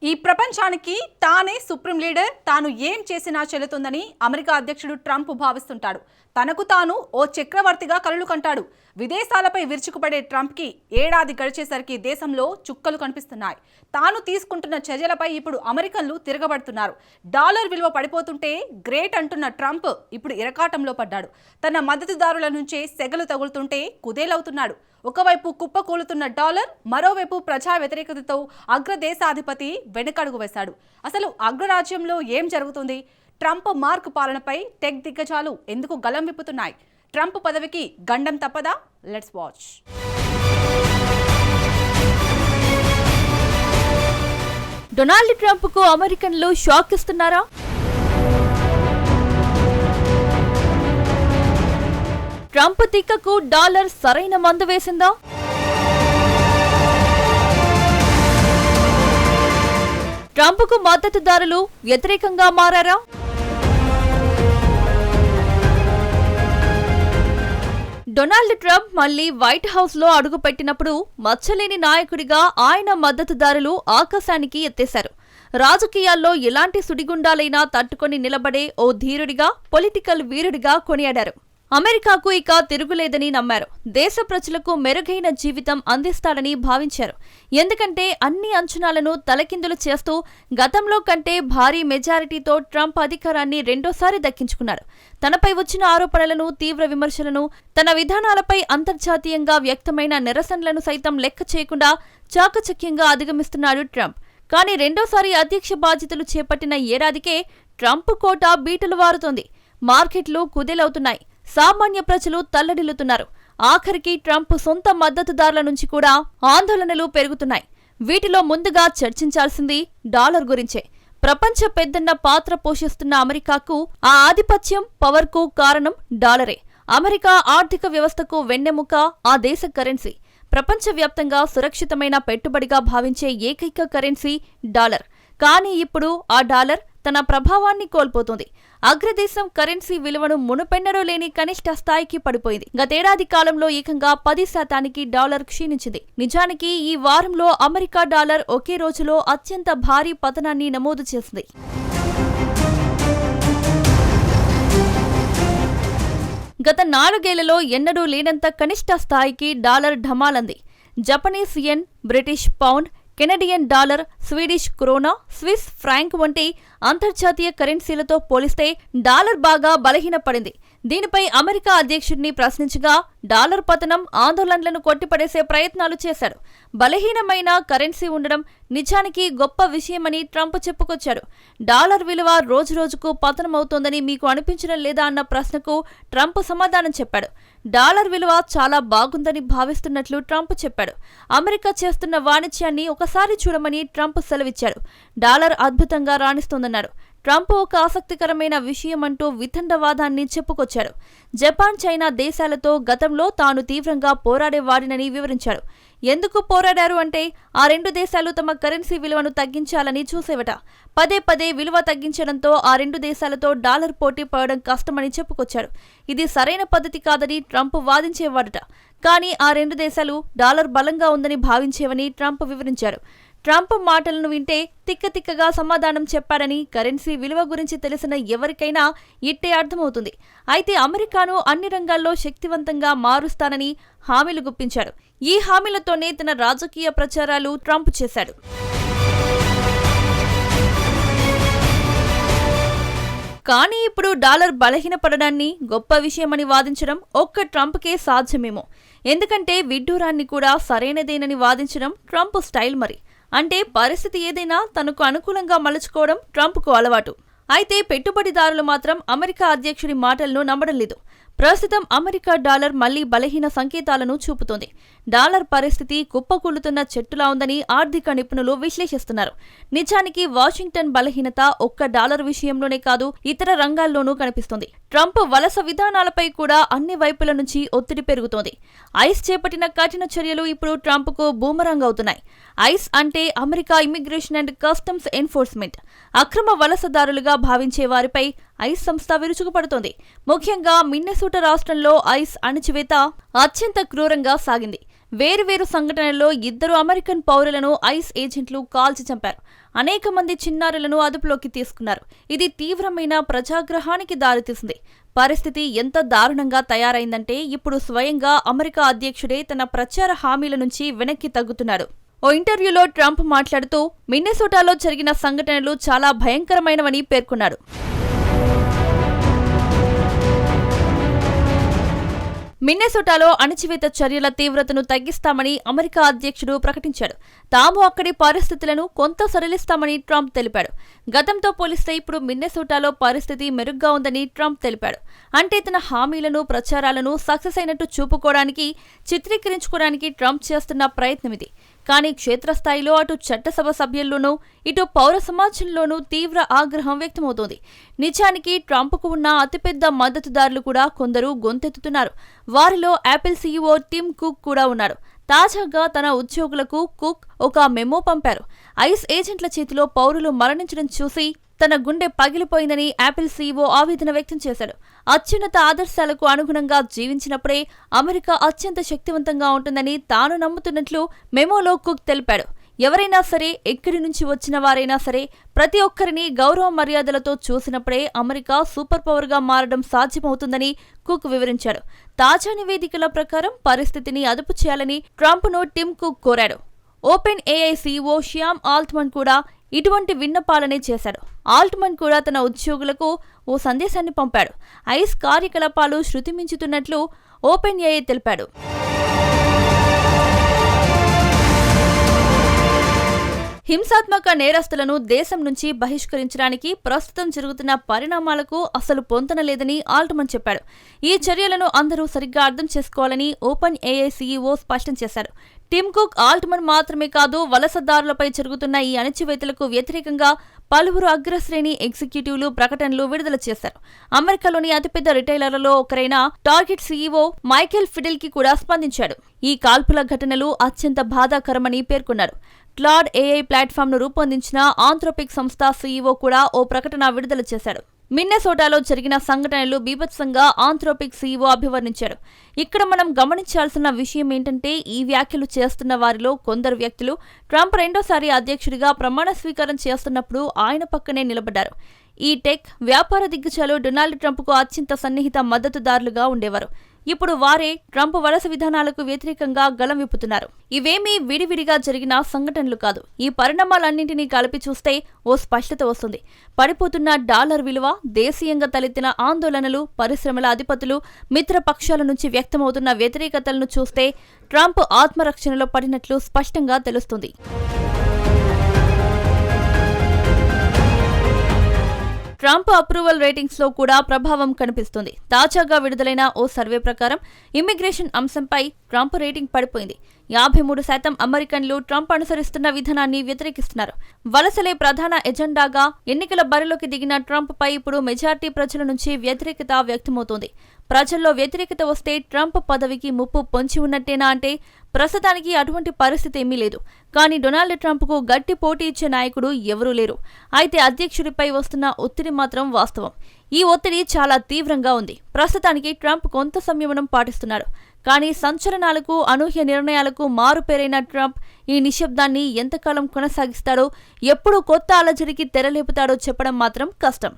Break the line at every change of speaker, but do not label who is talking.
ఈ ప్రపంచానికి తానే సుప్రీం లీడర్, తాను ఏం చేసినా చెల్లుతుందని అమెరికా అధ్యక్షుడు ట్రంప్ భావిస్తుంటాడు. తనకు తాను ఓ చక్రవర్తిగా కలలు కంటాడు. విదేశాలపై విరుచుకుపడే ట్రంప్కి ఏడాది గడిచేసరికి దేశంలో చుక్కలు కనిపిస్తున్నాయి. తాను తీసుకుంటున్న చర్యలపై ఇప్పుడు అమెరికన్లు తిరగబడుతున్నారు. డాలర్ విలువ పడిపోతుంటే గ్రేట్ అంటున్న ట్రంప్ ఇప్పుడు ఇరకాటంలో పడ్డాడు. తన మద్దతుదారుల నుంచే సెగలు తగులుతుంటే కుదేలవుతున్నాడు. ఒకవైపు కుప్పకూలుతున్న డాలర్, మరోవైపు ప్రజా వ్యతిరేకతతో అగ్రదేశాధిపతి వెనుకడుగు వేశాడు. అసలు అగ్రరాజ్యంలో ఏం జరుగుతుంది? ట్రంప్ మార్క్ పాలనపై టెక్ దిగ్గజాలు ఎందుకు గలం విప్పుతున్నాయి? ట్రంప్ పదవికి గండం తప్పదా? Let's watch.
డొనాల్డ్ ట్రంప్ కు అమెరికన్లు షాక్ ఇస్తున్నారా? ట్రంప్ తిక్కకు డాలర్ సరైన మందు వేసిందా? ట్రంప్ కు మద్దతుదారులు వ్యతిరేకంగా మారారా? డొనాల్డ్ ట్రంప్ మళ్లీ వైట్ హౌస్ లో అడుగుపెట్టినప్పుడు మచ్చలేని నాయకుడిగా ఆయన మద్దతుదారులు ఆకాశానికి ఎత్తేశారు. రాజకీయాల్లో ఎలాంటి సుడిగుండాలైనా తట్టుకొని నిలబడే ఓ ధీరుడిగా, పొలిటికల్ వీరుడిగా కొనియాడారు. అమెరికాకు ఇక తిరుగులేదని నమ్మారు. దేశ ప్రజలకు మెరుగైన జీవితం అందిస్తాడని భావించారు. ఎందుకంటే అన్ని అంచనాలను తలకిందులు చేస్తూ గతంలో కంటే భారీ మెజారిటీతో ట్రంప్ అధికారాన్ని రెండోసారి దక్కించుకున్నారు. తనపై వచ్చిన ఆరోపణలను, తీవ్ర విమర్శలను, తన విధానాలపై అంతర్జాతీయంగా వ్యక్తమైన నిరసనలను సైతం లెక్క చేయకుండా చాకచక్యంగా అధిగమిస్తున్నాడు ట్రంప్. కానీ రెండోసారి అధ్యక్ష బాధ్యతలు చేపట్టిన ఏడాదికే ట్రంప్ కోట బీటలు వారుతోంది. మార్కెట్లు కుదేలవుతున్నాయి. సామాన్య ప్రజలు తల్లడిల్లుతున్నారు. ఆఖరికి ట్రంప్ సొంత మద్దతుదారుల నుంచి కూడా ఆందోళనలు పెరుగుతున్నాయి. వీటిలో ముందుగా చర్చించాల్సింది డాలర్ గురించే. ప్రపంచ పెద్దన్న పాత్ర పోషిస్తున్న అమెరికాకు ఆ ఆధిపత్యం, పవర్కు కారణం డాలరే. అమెరికా ఆర్థిక వ్యవస్థకు వెన్నెముక ఆ దేశ కరెన్సీ. ప్రపంచవ్యాప్తంగా సురక్షితమైన పెట్టుబడిగా భావించే ఏకైక కరెన్సీ డాలర్. కానీ ఇప్పుడు ఆ డాలర్ తన ప్రభావాన్ని కోల్పోతుంది. అగ్రదేశం కరెన్సీ విలువను మునుపెన్నడూ లేని కనిష్ట స్థాయికి పడిపోయింది. గతేడాది కాలంలో ఏకంగా 10% డాలర్ క్షీణించింది. నిజానికి ఈ వారంలో అమెరికా డాలర్ ఒకే రోజులో అత్యంత భారీ పతనాన్ని నమోదు చేసింది. గత 4 ఏళ్లలో ఎన్నడూ లేనంత కనిష్ట స్థాయికి డాలర్ ఢమాలంది. Japanese yen, British pound, Canadian dollar, Swedish krona, Swiss franc వంటి అంతర్జాతీయ కరెన్సీలతో పోలిస్తే డాలర్ బాగా బలహీనపడింది. దీనిపై అమెరికా అధ్యక్షుడిని ప్రశ్నించగా డాలర్ పతనం ఆందోళనలను కొట్టిపడేసే ప్రయత్నాలు చేశాడు. బలహీనమైన కరెన్సీ ఉండడం నిజానికి గొప్ప విషయమని ట్రంప్ చెప్పుకొచ్చాడు. డాలర్ విలువ రోజురోజుకు పతనమవుతోందని మీకు అనిపించడం లేదా అన్న ప్రశ్నకు ట్రంప్ సమాధానం చెప్పాడు. డాలర్ విలువ చాలా బాగుందని భావిస్తున్నట్లు ట్రంప్ చెప్పాడు. అమెరికా చేస్తున్న వాణిజ్యాన్ని ఒకసారి చూడమని ట్రంప్ సెలవిచ్చాడు. డాలర్ అద్భుతంగా రాణిస్తోందన్నాడు. ట్రంప్ ఒక ఆసక్తికరమైన విషయమంటూ వితండవాదాన్ని చెప్పుకొచ్చాడు. జపాన్, చైనా దేశాలతో గతంలో తాను తీవ్రంగా పోరాడేవాడినని వివరించాడు. ఎందుకు పోరాడారు అంటే ఆ రెండు దేశాలు తమ కరెన్సీ విలువను తగ్గించాలని చూసేవట. పదే పదే విలువ తగ్గించడంతో ఆ రెండు దేశాలతో డాలర్ పోటీ పడడం కష్టమని చెప్పుకొచ్చాడు. ఇది సరైన పద్ధతి కాదని ట్రంప్ వాదించేవాడట. కానీ ఆ రెండు దేశాలు డాలర్ బలంగా ఉందని భావించేవని ట్రంప్ వివరించారు. ట్రంప్ మాటలను వింటే తిక్కతిక్కగా సమాధానం చెప్పాడని కరెన్సీ విలువ గురించి తెలిసిన ఎవరికైనా ఇట్టే అర్థమవుతుంది. అయితే అమెరికాను అన్ని రంగాల్లో శక్తివంతంగా మారుస్తానని హామీలు గుప్పించాడు. ఈ హామీలతోనే తన రాజకీయ ప్రచారాలు ట్రంప్ చేశాడు. కానీ ఇప్పుడు డాలర్ బలహీనపడడాన్ని గొప్ప విషయమని వాదించడం ఒక్క ట్రంప్కే సాధ్యమేమో. ఎందుకంటే విడ్డూరాన్ని కూడా సరైనదేనని వాదించడం ట్రంప్ స్టైల్ మరి. అంటే పరిస్థితి ఏదైనా తనకు అనుకూలంగా మలుచుకోవడం ట్రంప్కు అలవాటు. అయితే పెట్టుబడిదారులు మాత్రం అమెరికా అధ్యక్షుడి మాటలను నమ్మడం లేదు. ప్రస్తుతం అమెరికా డాలర్ మళ్లీ బలహీన సంకేతాలను చూపుతోంది. డాలర్ పరిస్థితి కుప్పకూలుతున్న చెట్టులా ఉందని ఆర్థిక నిపుణులు విశ్లేషిస్తున్నారు. నిజానికి వాషింగ్టన్ బలహీనత ఒక్క డాలర్ విషయంలోనే కాదు, ఇతర రంగాల్లోనూ కనిపిస్తోంది. ట్రంప్ వలస విధానాలపై కూడా అన్ని వైపుల నుంచి ఒత్తిడి పెరుగుతోంది. ఐస్ చేపట్టిన కఠిన చర్యలు ఇప్పుడు ట్రంప్కు బూమరాంగ్ అవుతున్నాయి. ఐస్ అంటే America immigration and customs enforcement. అక్రమ వలసదారులుగా భావించే వారిపై ఐస్ సంస్థ విరుచుకుపడుతోంది. ముఖ్యంగా మిన్నెసోటా రాష్ట్రంలో ఐస్ అణచివేత అత్యంత క్రూరంగా సాగింది. వేరువేరు సంఘటనల్లో 2 అమెరికన్ పౌరులను ఐస్ ఏజెంట్లు కాల్చి చంపారు. అనేక మంది చిన్నారులను అదుపులోకి తీసుకున్నారు. ఇది తీవ్రమైన ప్రజాగ్రహానికి దారితీసింది. పరిస్థితి ఎంత దారుణంగా తయారైందంటే ఇప్పుడు స్వయంగా అమెరికా అధ్యక్షుడే తన ప్రచార హామీల నుంచి వెనక్కి తగ్గుతున్నాడు. ఓ ఇంటర్వ్యూలో ట్రంప్ మాట్లాడుతూ మిన్నెసోటాలో జరిగిన సంఘటనలు చాలా భయంకరమైనవని పేర్కొన్నాడు. మిన్నెసోటాలో అణచివేత చర్యల తీవ్రతను తగ్గిస్తామని అమెరికా అధ్యక్షుడు ప్రకటించాడు. తాము అక్కడి పరిస్థితులను కొంత సడలిస్తామని ట్రంప్ తెలిపాడు. గతంతో పోలిస్తే ఇప్పుడు మిన్నెసోటాలో పరిస్థితి మెరుగ్గా ఉందని ట్రంప్ తెలిపాడు. అంటే తన హామీలను, ప్రచారాలను సక్సెస్ అయినట్టు చూపుకోవడానికి, చిత్రీకరించుకోవడానికి ట్రంప్ చేస్తున్న ప్రయత్నం ఇది. కానీ క్షేత్రస్థాయిలో అటు చట్టసభ సభ్యుల్లోనూ, ఇటు పౌర సమాజంలోనూ తీవ్ర ఆగ్రహం వ్యక్తమవుతోంది. నిజానికి ట్రంప్కు ఉన్న అతిపెద్ద మద్దతుదారులు కూడా కొందరు గొంతెత్తుతున్నారు. వారిలో యాపిల్ సీఈఓ టిమ్ కుక్ కూడా ఉన్నారు. తాజాగా తన ఉద్యోగులకు కుక్ ఒక మెమో పంపారు. ఐస్ ఏజెంట్ల చేతిలో పౌరులు మరణించడం చూసి తన గుండె పగిలిపోయిందని యాపిల్ సీఈఓ ఆవేదన వ్యక్తం చేశాడు. అత్యున్నత ఆదర్శాలకు అనుగుణంగా జీవించినప్పుడే అమెరికా అత్యంత శక్తివంతంగా ఉంటుందని తాను నమ్ముతున్నట్లు మెమోలో కుక్ తెలిపాడు. ఎవరైనా సరే, ఎక్కడి నుంచి వచ్చిన వారైనా సరే, ప్రతి ఒక్కరిని గౌరవ మర్యాదలతో చూసినప్పుడే అమెరికా సూపర్ పవర్గా మారడం సాధ్యమవుతుందని కుక్ వివరించాడు. తాజా నివేదికల ప్రకారం పరిస్థితిని అదుపు చేయాలని ట్రంప్ను టిమ్ కుక్ కోరాడు. Open AI CEO Shyam Altman కూడా ఇటువంటి విన్నపాలనే చేశాడు. ఆల్ట్మన్ కూడా తన ఉద్యోగులకు ఓ సందేశాన్ని పంపాడు. ఐస్ కార్యకలాపాలు శృతిమించుతున్నట్లు ఓపెన్ ఏఐ తెలిపాడు. హింసాత్మక నేరస్తులను దేశం నుంచి బహిష్కరించడానికి ప్రస్తుతం జరుగుతున్న పరిణామాలకు అసలు పొంతనలేదని ఆల్ట్మన్ చెప్పాడు. ఈ చర్యలను అందరూ సరిగ్గా అర్థం చేసుకోవాలని ఓపెన్ ఏఐ సీఈఓ స్పష్టం చేశారు. టిమ్ కుక్, ఆల్ట్మన్ మాత్రమే కాదు, వలసదారులపై జరుగుతున్న ఈ అణచివేతలకు వ్యతిరేకంగా పలువురు అగ్రశ్రేణి ఎగ్జిక్యూటివ్లు ప్రకటనలు విడుదల చేశారు. అమెరికాలోని అతిపెద్ద రిటైలర్లలో ఒకరైన టార్గెట్ సీఈఓ మైకేల్ ఫిడెల్కి కూడా స్పందించాడు. ఈ కాల్పుల ఘటనలు అత్యంత బాధాకరమని పేర్కొన్నారు. క్లాడ్ ఏఐ ప్లాట్ఫామ్ను రూపొందించిన ఆంథ్రోపిక్ సంస్థ సీఈఓ కూడా ఓ ప్రకటన విడుదల చేశాడు. మిన్నెసోటాలో జరిగిన సంఘటనలు బీభత్సంగా ఆంథ్రోపిక్ సీఈఓ అభివర్ణించాడు. ఇక్కడ మనం గమనించాల్సిన విషయం ఏంటంటే, ఈ వ్యాఖ్యలు చేస్తున్న వారిలో కొందరు వ్యక్తులు ట్రంప్ రెండోసారి అధ్యక్షుడిగా ప్రమాణ స్వీకారం చేస్తున్నప్పుడు ఆయన పక్కనే నిలబడ్డారు. ఈ టెక్ వ్యాపార దిగ్గజాలు డొనాల్డ్ ట్రంప్కు అత్యంత సన్నిహిత మద్దతుదారులుగా ఉండేవారు. ఇప్పుడు వారే ట్రంప్ వలస విధానాలకు వ్యతిరేకంగా గళం విప్పుతున్నారు. ఇవేమీ విడివిడిగా జరిగిన సంఘటనలు కాదు. ఈ పరిణామాలన్నింటినీ కలిపి చూస్తే ఓ స్పష్టత వస్తుంది. పడిపోతున్న డాలర్ విలువ, దేశీయంగా తలెత్తిన ఆందోళనలు, పరిశ్రమల అధిపతులు, మిత్ర పక్షాల నుంచి వ్యక్తమవుతున్న వ్యతిరేకతలను చూస్తే ట్రంప్ ఆత్మరక్షణలో పడినట్లు స్పష్టంగా తెలుస్తుంది. ట్రంప్ అప్రూవల్ రేటింగ్స్ లో కూడా ప్రభావం కనిపిస్తుంది. తాజాగా విడుదలైన ఓ సర్వే ప్రకారం ఇమ్మిగ్రేషన్ అంశంపై ట్రంప్ రేటింగ్ పడిపోయింది. 53% అమెరికన్లు ట్రంప్ అనుసరిస్తున్న విధానాన్ని వ్యతిరేకిస్తున్నారు. వలసలే ప్రధాన ఎజెండాగా ఎన్నికల బరిలోకి దిగిన ట్రంప్ పై ఇప్పుడు మెజార్టీ ప్రజల నుంచి వ్యతిరేకత వ్యక్తమవుతోంది. ప్రజల్లో వ్యతిరేకత వస్తే ట్రంప్ పదవికి ముప్పు పొంచి ఉన్నట్టేనా అంటే ప్రస్తుతానికి అటువంటి పరిస్థితి ఏమీ లేదు. కానీ డొనాల్డ్ ట్రంప్కు గట్టి పోటీ ఇచ్చే నాయకుడు ఎవరూ లేరు. అయితే అధ్యక్షుడిపై వస్తున్న ఒత్తిడి మాత్రం వాస్తవం. ఈ ఒత్తిడి చాలా తీవ్రంగా ఉంది. ప్రస్తుతానికి ట్రంప్ కొంత సంయమనం పాటిస్తున్నాడు. కానీ సంచలనాలకు, అనూహ్య నిర్ణయాలకు మారుపేరైన ట్రంప్ ఈ నిశ్శబ్దాన్ని ఎంతకాలం కొనసాగిస్తాడో, ఎప్పుడు కొత్త అలజడికి తెరలేపుతాడో చెప్పడం మాత్రం కష్టం.